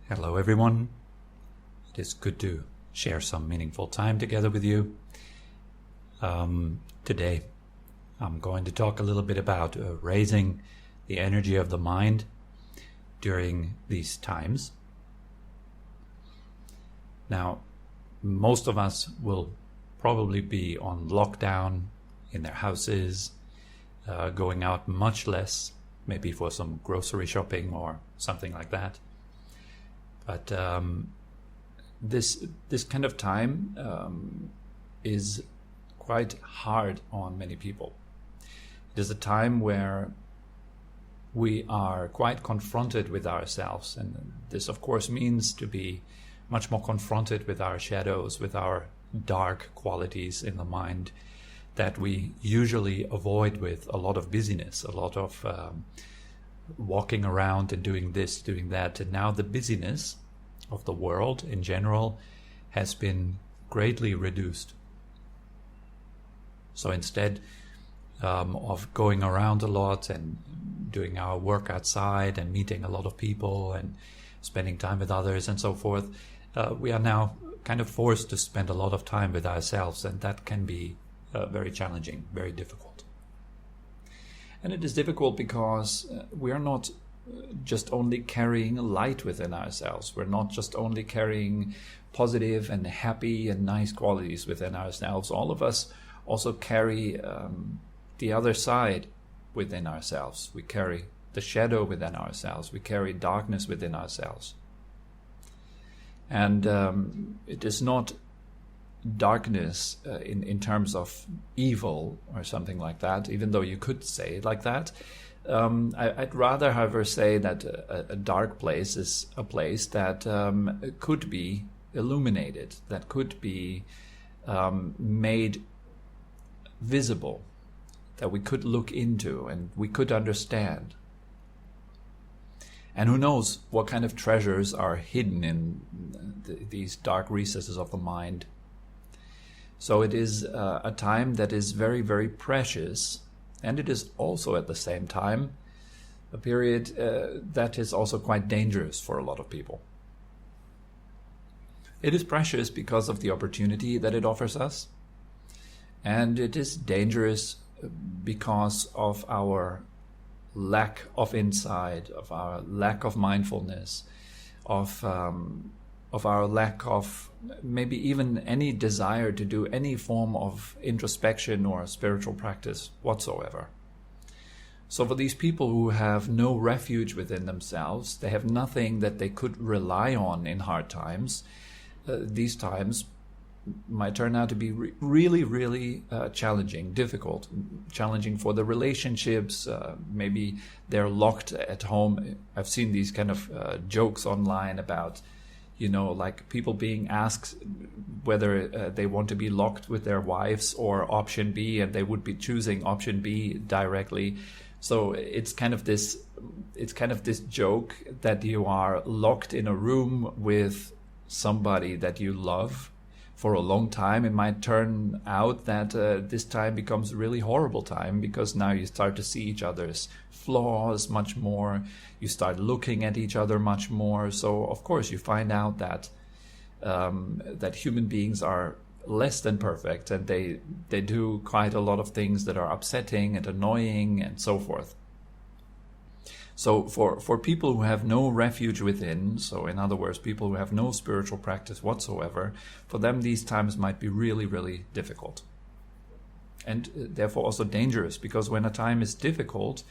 Hello everyone. It is good to share some meaningful time together with you. Today I'm going to talk a little bit about raising the energy of the mind during these times. Now, most of us will probably be on lockdown in their houses, going out much less, maybe for some grocery shopping or something like that. But this kind of time is quite hard on many people. It is a time where we are quite confronted with ourselves, and this of course means to be much more confronted with our shadows, with our dark qualities in the mind that we usually avoid with a lot of busyness, a lot of walking around and doing this, doing that. And now the busyness of the world in general has been greatly reduced. So instead of going around a lot and doing our work outside and meeting a lot of people and spending time with others and so forth, we are now kind of forced to spend a lot of time with ourselves, and that can be very challenging, very difficult. And it is difficult because we are not just only carrying light within ourselves. We're not just only carrying positive and happy and nice qualities within ourselves. All of us also carry the other side within ourselves. We carry the shadow within ourselves. We carry darkness within ourselves. And it is not darkness in terms of evil or something like that, even though you could say it like that. I'd rather, however, say that a dark place is a place that could be illuminated, that could be made visible, that we could look into and we could understand. And who knows what kind of treasures are hidden in these dark recesses of the mind. So it is a time that is very, very precious, and it is also at the same time a period that is also quite dangerous for a lot of people. It is precious because of the opportunity that it offers us, and it is dangerous because of our lack of insight, of our lack of mindfulness, of our lack of maybe even any desire to do any form of introspection or spiritual practice whatsoever. So for these people who have no refuge within themselves, they have nothing that they could rely on in hard times, these times might turn out to be really, really challenging, difficult, challenging for the relationships. Maybe they're locked at home. I've seen these kind of jokes online about, like people being asked whether they want to be locked with their wives or option B, and they would be choosing option B directly. So it's kind of this joke that you are locked in a room with somebody that you love for a long time. It might turn out that this time becomes a really horrible time, because now you start to see each other's flaws much more. You start looking at each other much more. So of course you find out that that human beings are less than perfect, and they do quite a lot of things that are upsetting and annoying and so forth. So for people who have no refuge within, so in other words, people who have no spiritual practice whatsoever, for them these times might be really, really difficult. And therefore also dangerous, because when a time is difficult,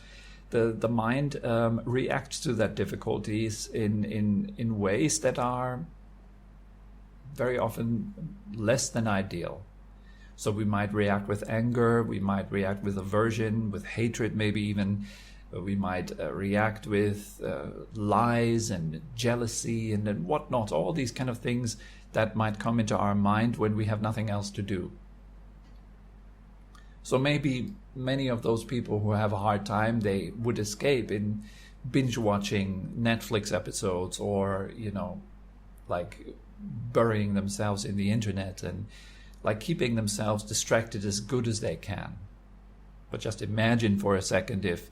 the mind reacts to that difficulties in ways that are very often less than ideal. So we might react with anger, we might react with aversion, with hatred maybe even. We might react with lies and jealousy and whatnot, all these kind of things that might come into our mind when we have nothing else to do. So maybe many of those people who have a hard time, they would escape in binge watching Netflix episodes, or, like burying themselves in the internet and like keeping themselves distracted as good as they can. But just imagine for a second if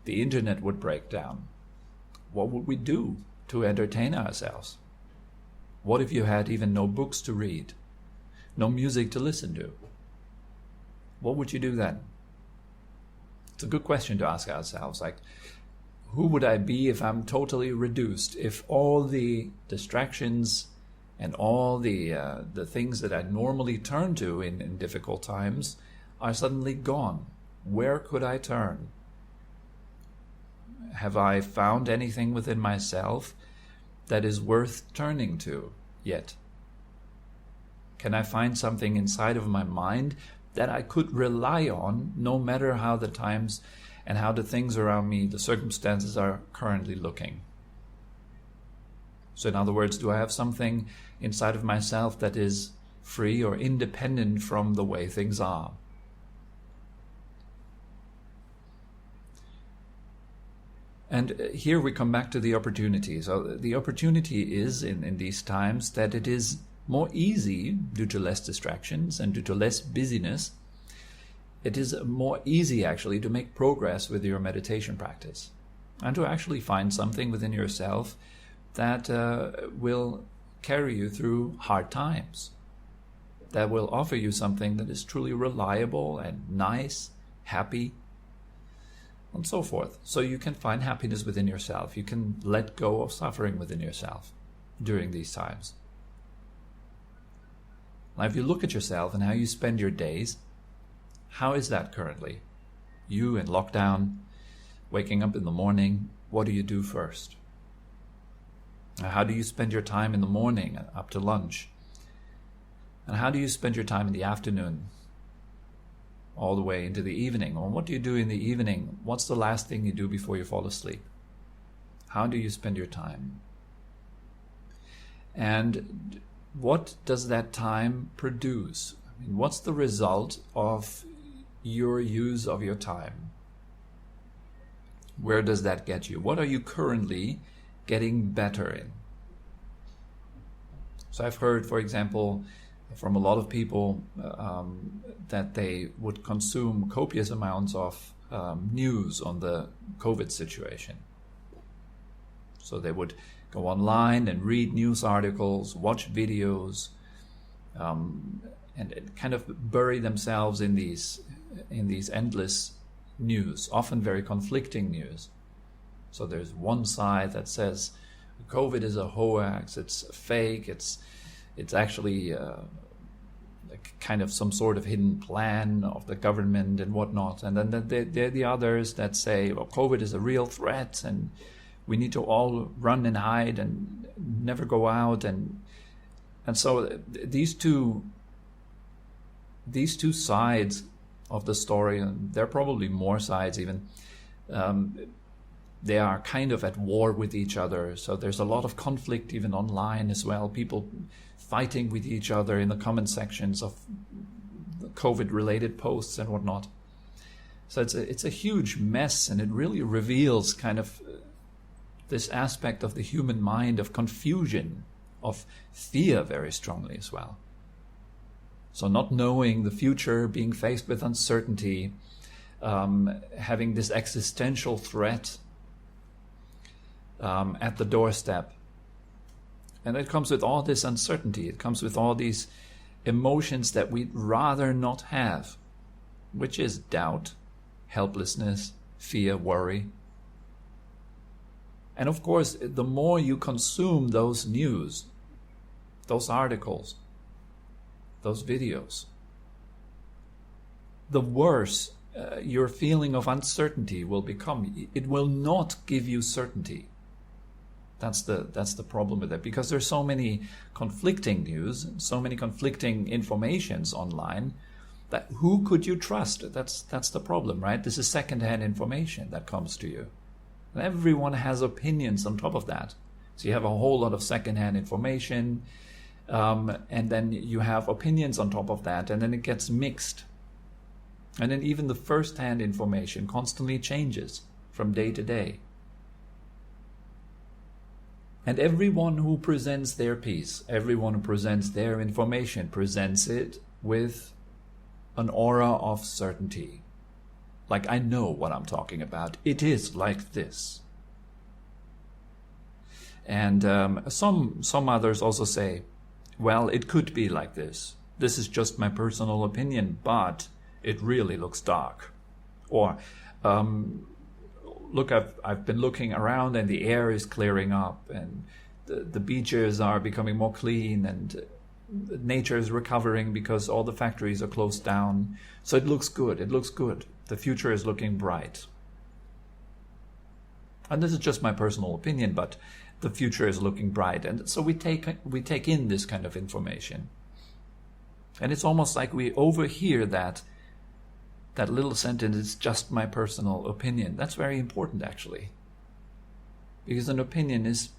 the internet would break down. What would we do? to entertain ourselves? What if you had even no books to read, no music to listen to? What would you do then? It's a good question to ask ourselves. Like, who would I be if I'm totally reduced? If all the distractions and all the things that I normally turn to in difficult times are suddenly gone? Where could I turn? Have I found anything within myself that is worth turning to yet? Can I find something inside of my mind that I could rely on no matter how the times and how the things around me, the circumstances are currently looking? So in other words, do I have something inside of myself that is free or independent from the way things are? And here we come back to the opportunity. So the opportunity is in these times that it is more easy, due to less distractions and due to less busyness, it is more easy actually to make progress with your meditation practice and to actually find something within yourself that will carry you through hard times, that will offer you something that is truly reliable and nice, happy, and so forth. So you can find happiness within yourself. You can let go of suffering within yourself during these times. Now, if you look at yourself and how you spend your days, how is that currently? You in lockdown, waking up in the morning, what do you do first? How do you spend your time in the morning up to lunch? And how do you spend your time in the afternoon, all the way into the evening? Or what do you do in the evening? What's the last thing you do before you fall asleep? How do you spend your time? And what does that time produce? I mean, what's the result of your use of your time? Where does that get you? What are you currently getting better in? So I've heard, for example, from a lot of people that they would consume copious amounts of news on the COVID situation. So they would go online and read news articles, watch videos, and kind of bury themselves in these endless news, often very conflicting news. So there's one side that says COVID is a hoax, it's fake, it's actually kind of some sort of hidden plan of the government and whatnot. And then there are the others that say, well, COVID is a real threat and we need to all run and hide and never go out. And so these two sides of the story, and there are probably more sides even, they are kind of at war with each other. So there's a lot of conflict even online as well, people fighting with each other in the comment sections of COVID-related posts and whatnot. So it's a huge mess, and it really reveals kind of this aspect of the human mind of confusion, of fear very strongly as well. So not knowing the future, being faced with uncertainty, having this existential threat at the doorstep. And it comes with all this uncertainty. It comes with all these emotions that we'd rather not have, which is doubt, helplessness, fear, worry. And of course, the more you consume those news, those articles, those videos, the worse your feeling of uncertainty will become. It will not give you certainty. That's the problem with it, because there's so many conflicting news, so many conflicting informations online, that who could you trust? That's the problem, right? This is secondhand information that comes to you. And everyone has opinions on top of that. So you have a whole lot of secondhand information, and then you have opinions on top of that, and then it gets mixed. And then even the first-hand information constantly changes from day to day. And everyone who presents their piece, everyone who presents their information, presents it with an aura of certainty. Like, I know what I'm talking about. It is like this. And some others also say, well, it could be like this. This is just my personal opinion, but it really looks dark. Or, look, I've been looking around and the air is clearing up and the beaches are becoming more clean and nature is recovering because all the factories are closed down. So it looks good. It looks good. The future is looking bright. And this is just my personal opinion, but the future is looking bright. And so we take in this kind of information. And it's almost like we overhear that little sentence, it's just my personal opinion. That's very important, actually. Because an opinion is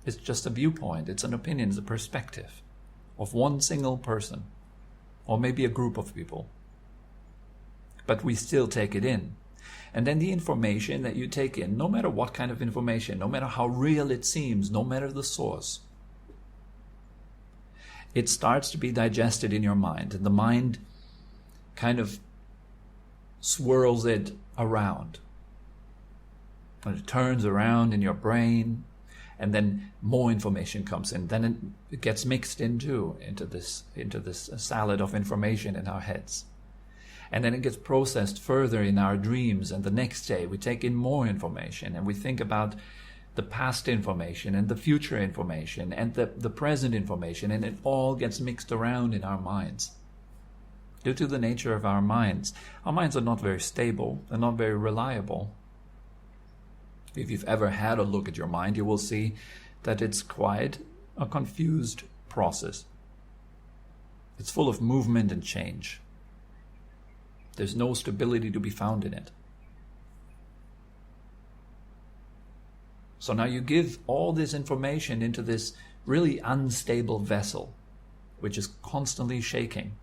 just a viewpoint. It's an opinion, it's a perspective of one single person, or maybe a group of people. But we still take it in. And then the information that you take in, no matter what kind of information, no matter how real it seems, no matter the source, it starts to be digested in your mind. And the mind kind of swirls it around. And it turns around in your brain, and then more information comes in. Then it gets mixed into this salad of information in our heads. And then it gets processed further in our dreams, and the next day we take in more information, and we think about the past information and the future information and the present information, and it all gets mixed around in our minds. Due to the nature of our minds are not very stable, they're not very reliable. If you've ever had a look at your mind, you will see that it's quite a confused process. It's full of movement and change. There's no stability to be found in it. So now you give all this information into this really unstable vessel, which is constantly shaking.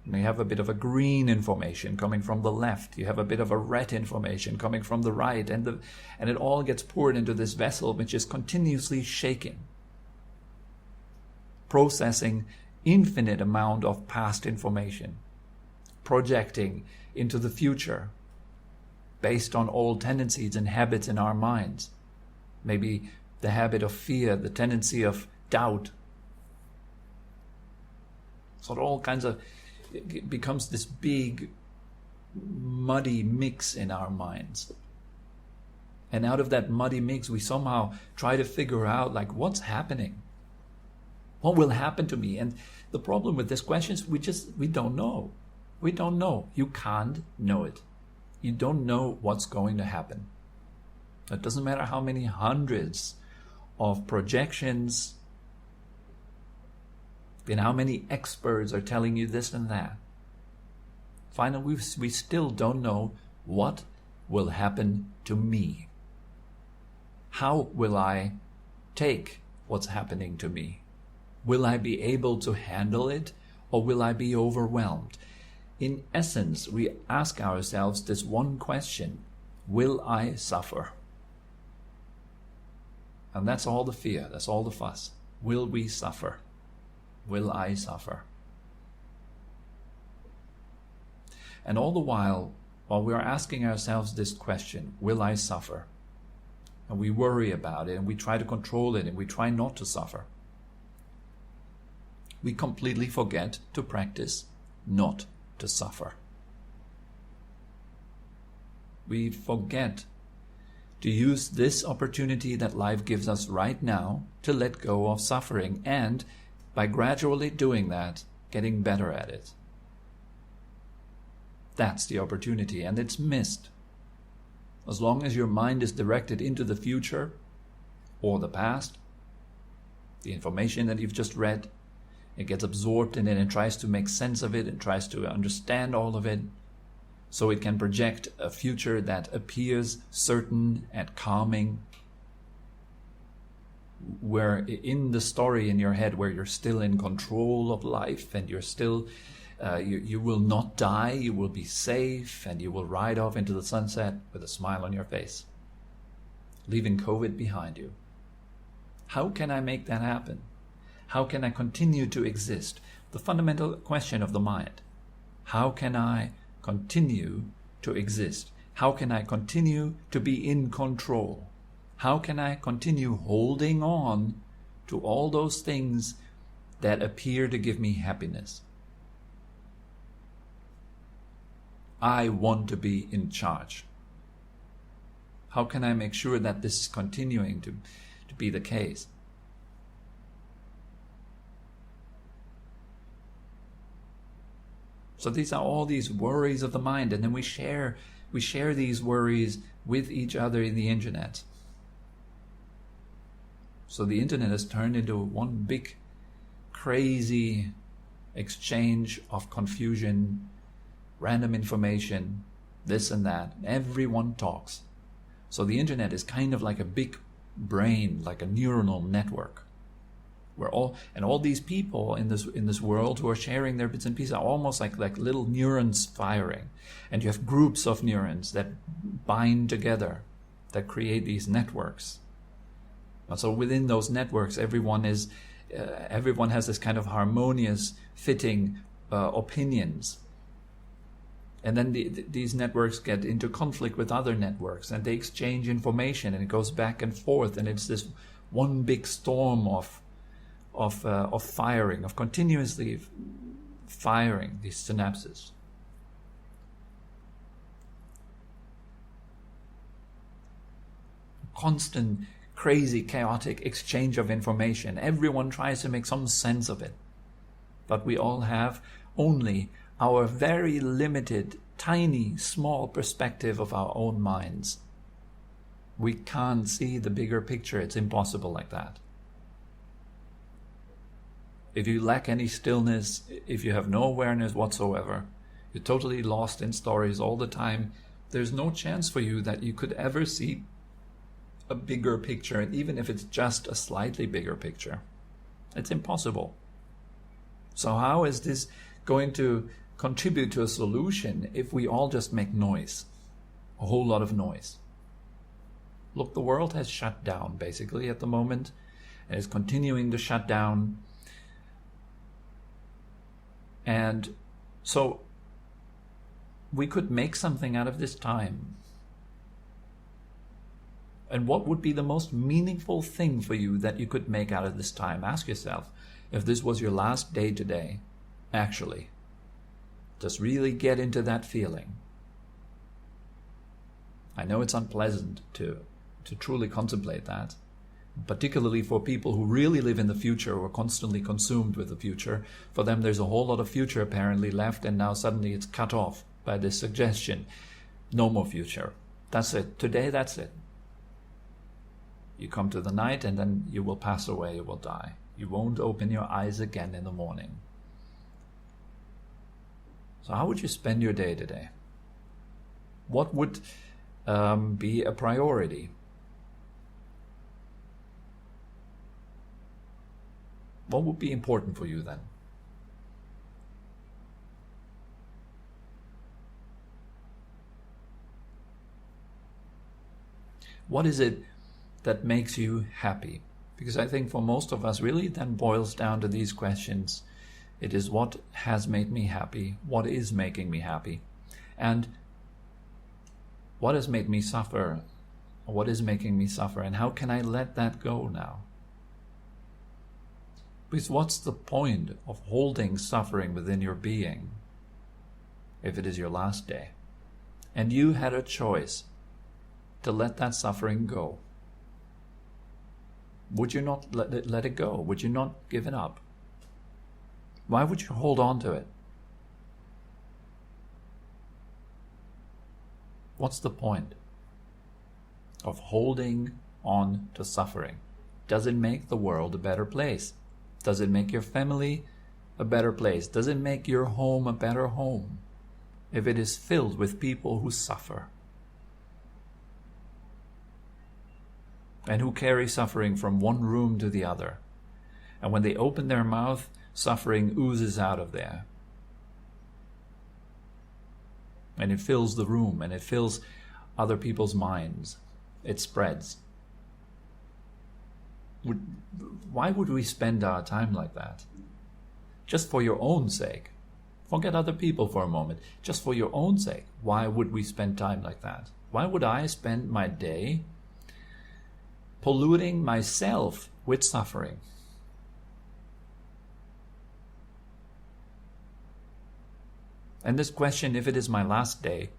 You have a bit of a green information coming from the left. You have a bit of a red information coming from the right. And it all gets poured into this vessel, which is continuously shaking, processing infinite amount of past information, projecting into the future based on old tendencies and habits in our minds. Maybe the habit of fear, the tendency of doubt. So it becomes this big, muddy mix in our minds. And out of that muddy mix, we somehow try to figure out, like, what's happening? What will happen to me? And the problem with this question is we don't know. We don't know. You can't know it. You don't know what's going to happen. It doesn't matter how many hundreds of projections and how many experts are telling you this and that. Finally, we still don't know what will happen to me. How will I take what's happening to me? Will I be able to handle it, or will I be overwhelmed? In essence, we ask ourselves this one question: will I suffer? And that's all the fear, that's all the fuss. Will we suffer? Will I suffer? And all the while we are asking ourselves this question, will I suffer? And we worry about it, and we try to control it, and we try not to suffer. We completely forget to practice not to suffer. We forget to use this opportunity that life gives us right now to let go of suffering, and by gradually doing that, getting better at it. That's the opportunity, and it's missed. As long as your mind is directed into the future or the past, the information that you've just read, it gets absorbed in it and tries to make sense of it and tries to understand all of it, so it can project a future that appears certain and calming, where in the story in your head where you're still in control of life, and you're still you will not die, you will be safe, and you will ride off into the sunset with a smile on your face, leaving COVID behind you. How can I make that happen? How can I continue to exist? The fundamental question of the mind. How can I continue to exist? How can I continue to be in control? How can I continue holding on to all those things that appear to give me happiness? I want to be in charge. How can I make sure that this is continuing to be the case? So these are all these worries of the mind, and then we share these worries with each other in the internet. So the internet has turned into one big crazy exchange of confusion, random information, this and that. Everyone talks. So the internet is kind of like a big brain, like a neuronal network. All these people in this world who are sharing their bits and pieces are almost like little neurons firing. And you have groups of neurons that bind together, that create these networks. And so within those networks, everyone has this kind of harmonious, fitting opinions. And then these networks get into conflict with other networks, and they exchange information, and it goes back and forth, and it's this one big storm of firing, of continuously firing these synapses. Constant, crazy, chaotic exchange of information. Everyone tries to make some sense of it. But we all have only our very limited, tiny, small perspective of our own minds. We can't see the bigger picture. It's impossible like that. If you lack any stillness, if you have no awareness whatsoever, you're totally lost in stories all the time, there's no chance for you that you could ever see a bigger picture, and even if it's just a slightly bigger picture. It's impossible. So how is this going to contribute to a solution if we all just make noise? A whole lot of noise. Look, the world has shut down basically at the moment, and is continuing to shut down. And so we could make something out of this time. And what would be the most meaningful thing for you that you could make out of this time? Ask yourself, if this was your last day today, actually, just really get into that feeling. I know it's unpleasant to truly contemplate that, particularly for people who really live in the future or are constantly consumed with the future. For them, there's a whole lot of future apparently left, and now suddenly it's cut off by this suggestion. No more future. That's it. Today, that's it. You come to the night, and then you will pass away, you will die. You won't open your eyes again in the morning. So how would you spend your day today? What would be a priority? What would be important for you then? What is it that makes you happy? Because I think for most of us really then boils down to these questions. It is what has made me happy, what is making me happy, and what has made me suffer, what is making me suffer, and how can I let that go now? Because what's the point of holding suffering within your being if it is your last day? And you had a choice to let that suffering go. Would you not let it go? Would you not give it up? Why would you hold on to it? What's the point of holding on to suffering? Does it make the world a better place? Does it make your family a better place? Does it make your home a better home if it is filled with people who suffer and who carry suffering from one room to the other? And when they open their mouth, suffering oozes out of there. And it fills the room, and it fills other people's minds. It spreads. Why would we spend our time like that? Just for your own sake. Forget other people for a moment. Just for your own sake. Why would we spend time like that? Why would I spend my day polluting myself with suffering. And this question, if it is my last day,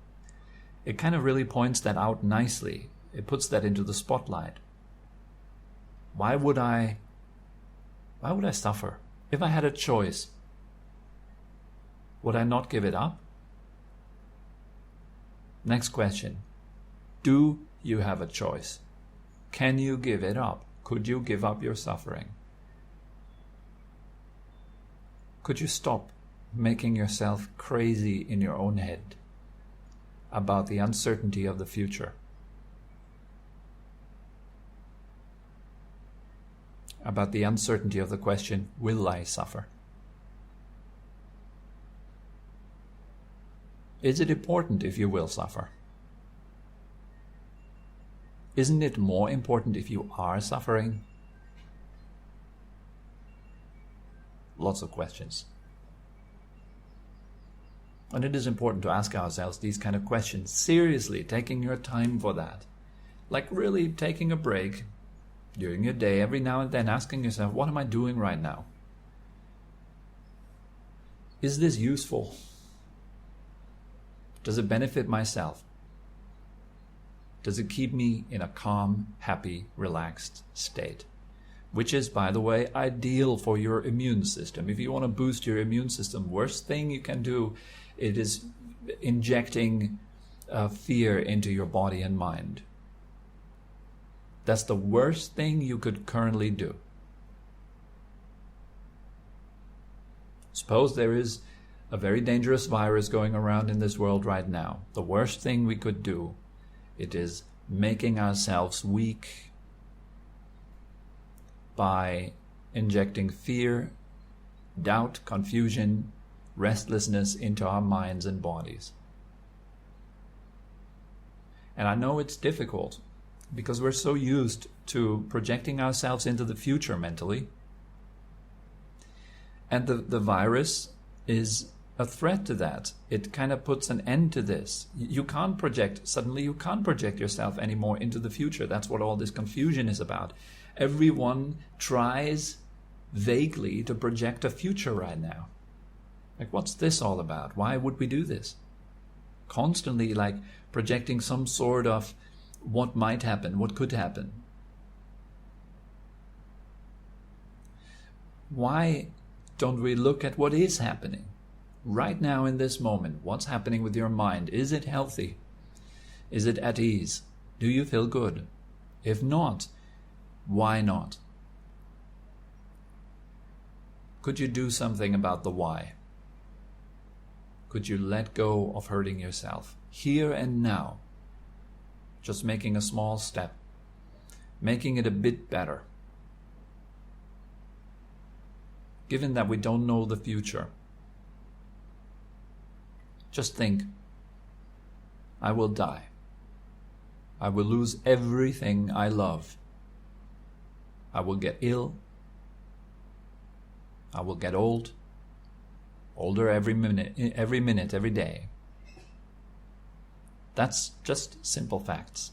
it kind of really points that out nicely. It puts that into the spotlight. Why would I suffer? If I had a choice, would I not give it up? Next question. Do you have a choice? Can you give it up? Could you give up your suffering? Could you stop making yourself crazy in your own head about the uncertainty of the future? About the uncertainty of the question, will I suffer? Is it important if you will suffer? Isn't it more important if you are suffering? Lots of questions. And it is important to ask ourselves these kind of questions, seriously, taking your time for that. Like really taking a break during your day, every now and then asking yourself, what am I doing right now? Is this useful? Does it benefit myself? Does it keep me in a calm, happy, relaxed state? Which is, by the way, ideal for your immune system. If you want to boost your immune system, worst thing you can do, it is injecting fear into your body and mind. That's the worst thing you could currently do. Suppose there is a very dangerous virus going around in this world right now. The worst thing we could do, it is making ourselves weak by injecting fear, doubt, confusion, restlessness into our minds and bodies. And I know it's difficult because we're so used to projecting ourselves into the future mentally. And the virus is a threat to that. It kind of puts an end to this. You can't project yourself anymore into the future. That's what all this confusion is about. Everyone tries vaguely to project a future right now. Like, what's this all about? Why would we do this? Constantly, like, projecting some sort of what might happen, what could happen. Why don't we look at what is happening? Right now in this moment, what's happening with your mind? Is it healthy? Is it at ease? Do you feel good? If not, why not? Could you do something about the why? Could you let go of hurting yourself here and now? Just making a small step, making it a bit better. Given that we don't know the future, just think, I will die. I will lose everything I love. I will get ill. I will get old. Older every minute, every day. That's just simple facts.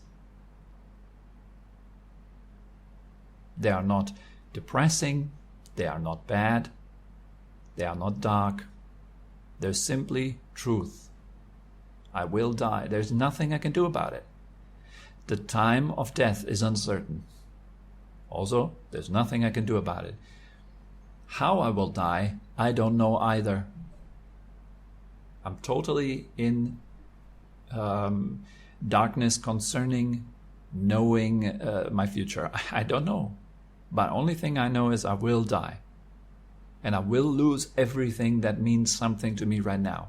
They are not depressing. They are not bad. They are not dark. They're simply truth. I will die. There's nothing I can do about it. The time of death is uncertain. Also, there's nothing I can do about it. How I will die, I don't know either. I'm totally in darkness concerning knowing my future. I don't know. But only thing I know is I will die. And I will lose everything that means something to me right now.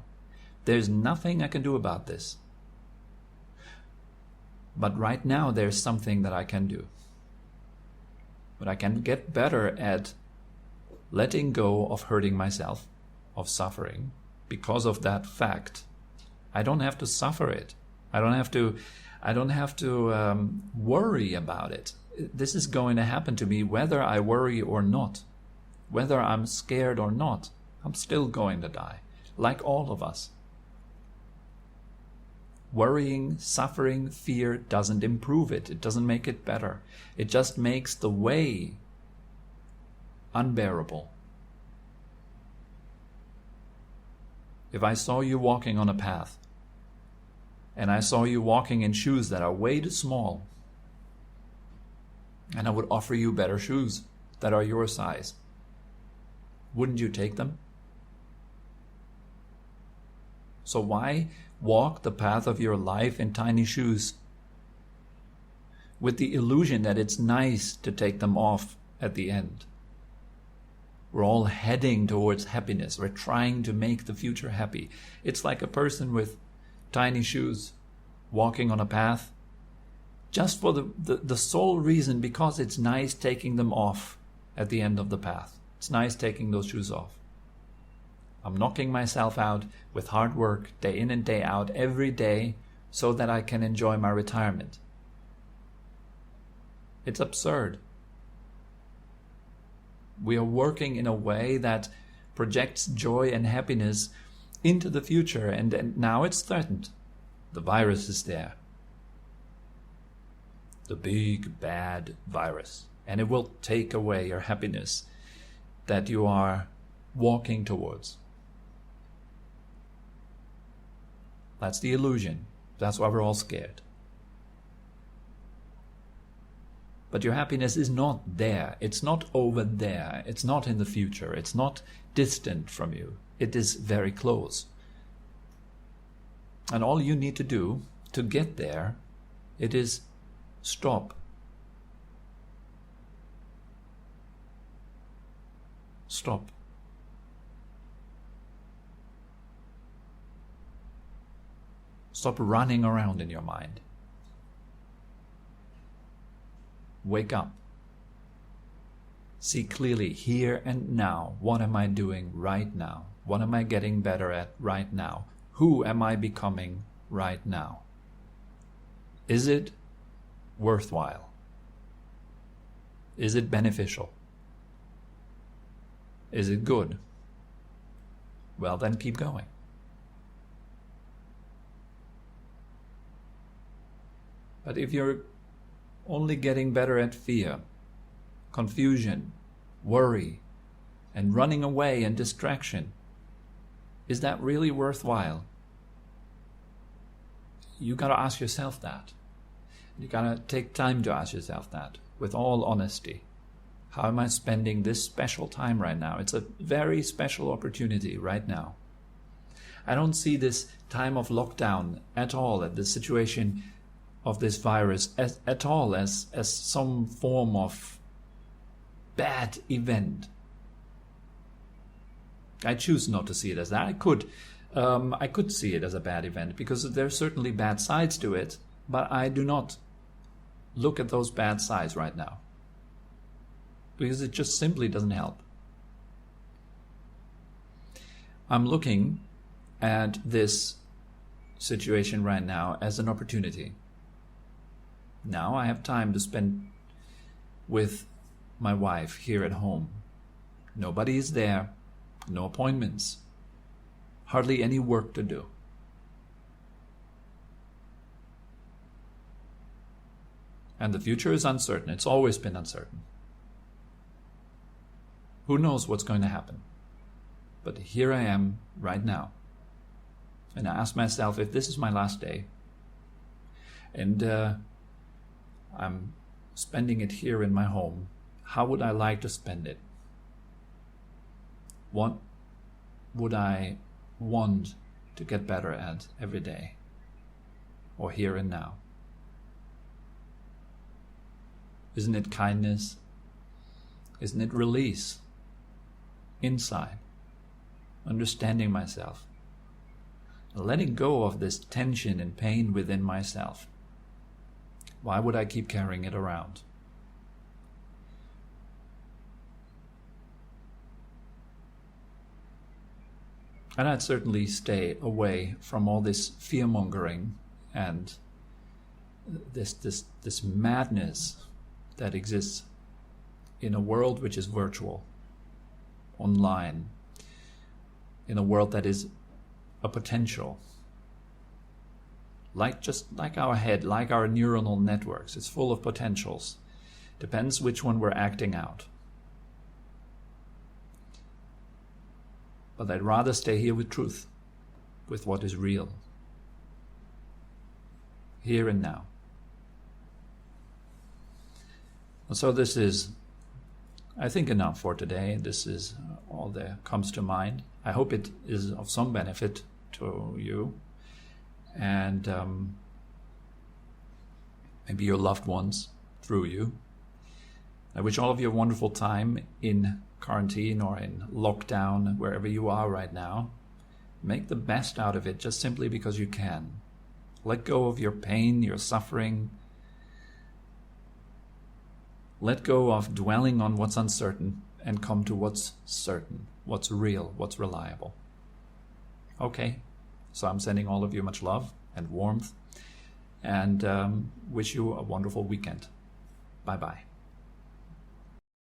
There's nothing I can do about this. But right now there's something that I can do. But I can get better at letting go of hurting myself, of suffering, because of that fact. I don't have to suffer it. I don't have to worry about it. This is going to happen to me whether I worry or not. Whether I'm scared or not, I'm still going to die, like all of us. Worrying, suffering, fear doesn't improve it. It doesn't make it better. It just makes the way unbearable. If I saw you walking on a path, and I saw you walking in shoes that are way too small, and I would offer you better shoes that are your size, wouldn't you take them? So why walk the path of your life in tiny shoes with the illusion that it's nice to take them off at the end? We're all heading towards happiness. We're trying to make the future happy. It's like a person with tiny shoes walking on a path just for the sole reason because it's nice taking them off at the end of the path. It's nice taking those shoes off. I'm knocking myself out with hard work day in and day out every day so that I can enjoy my retirement. It's absurd. We are working in a way that projects joy and happiness into the future, and now it's threatened. The virus is there. The big bad virus. And it will take away your happiness that you are walking towards. That's the illusion. That's why we're all scared. But your happiness is not there. It's not over there. It's not in the future. It's not distant from you. It is very close. And all you need to do to get there, it is stop. Stop. Stop running around in your mind. Wake up. See clearly here and now. What am I doing right now? What am I getting better at right now? Who am I becoming right now? Is it worthwhile? Is it beneficial? Is it good? Well, then keep going. But if you're only getting better at fear, confusion, worry, and running away and distraction, is that really worthwhile? You gotta ask yourself that. You gotta take time to ask yourself that with all honesty. How am I spending this special time right now? It's a very special opportunity right now. I don't see this time of lockdown at all, at the situation of this virus at all as some form of bad event. I choose not to see it as that. I could see it as a bad event because there are certainly bad sides to it, but I do not look at those bad sides right now because it just simply doesn't help. I'm looking at this situation right now as an opportunity. Now I have time to spend with my wife here at home. Nobody is there, no appointments, hardly any work to do. And the future is uncertain. It's always been uncertain. Who knows what's going to happen? But here I am right now. And I ask myself if this is my last day. And I'm spending it here in my home. How would I like to spend it? What would I want to get better at every day? Or here and now? Isn't it kindness? Isn't it release? Inside. Understanding myself. Letting go of this tension and pain within myself. Why would I keep carrying it around? And I'd certainly stay away from all this fear-mongering and this madness that exists in a world which is virtual, online, in a world that is a potential. just like our head, like our neuronal networks. It's full of potentials. Depends which one we're acting out. But I'd rather stay here with truth, with what is real, here and now. So this is, I think, enough for today. This is all that comes to mind. I hope it is of some benefit to you and maybe your loved ones through you. I wish all of you a wonderful time in quarantine or in lockdown, wherever you are right now. Make the best out of it just simply because you can. Let go of your pain, your suffering. Let go of dwelling on what's uncertain and come to what's certain, what's real, what's reliable. Okay, so I'm sending all of you much love and warmth and wish you a wonderful weekend. Bye-bye.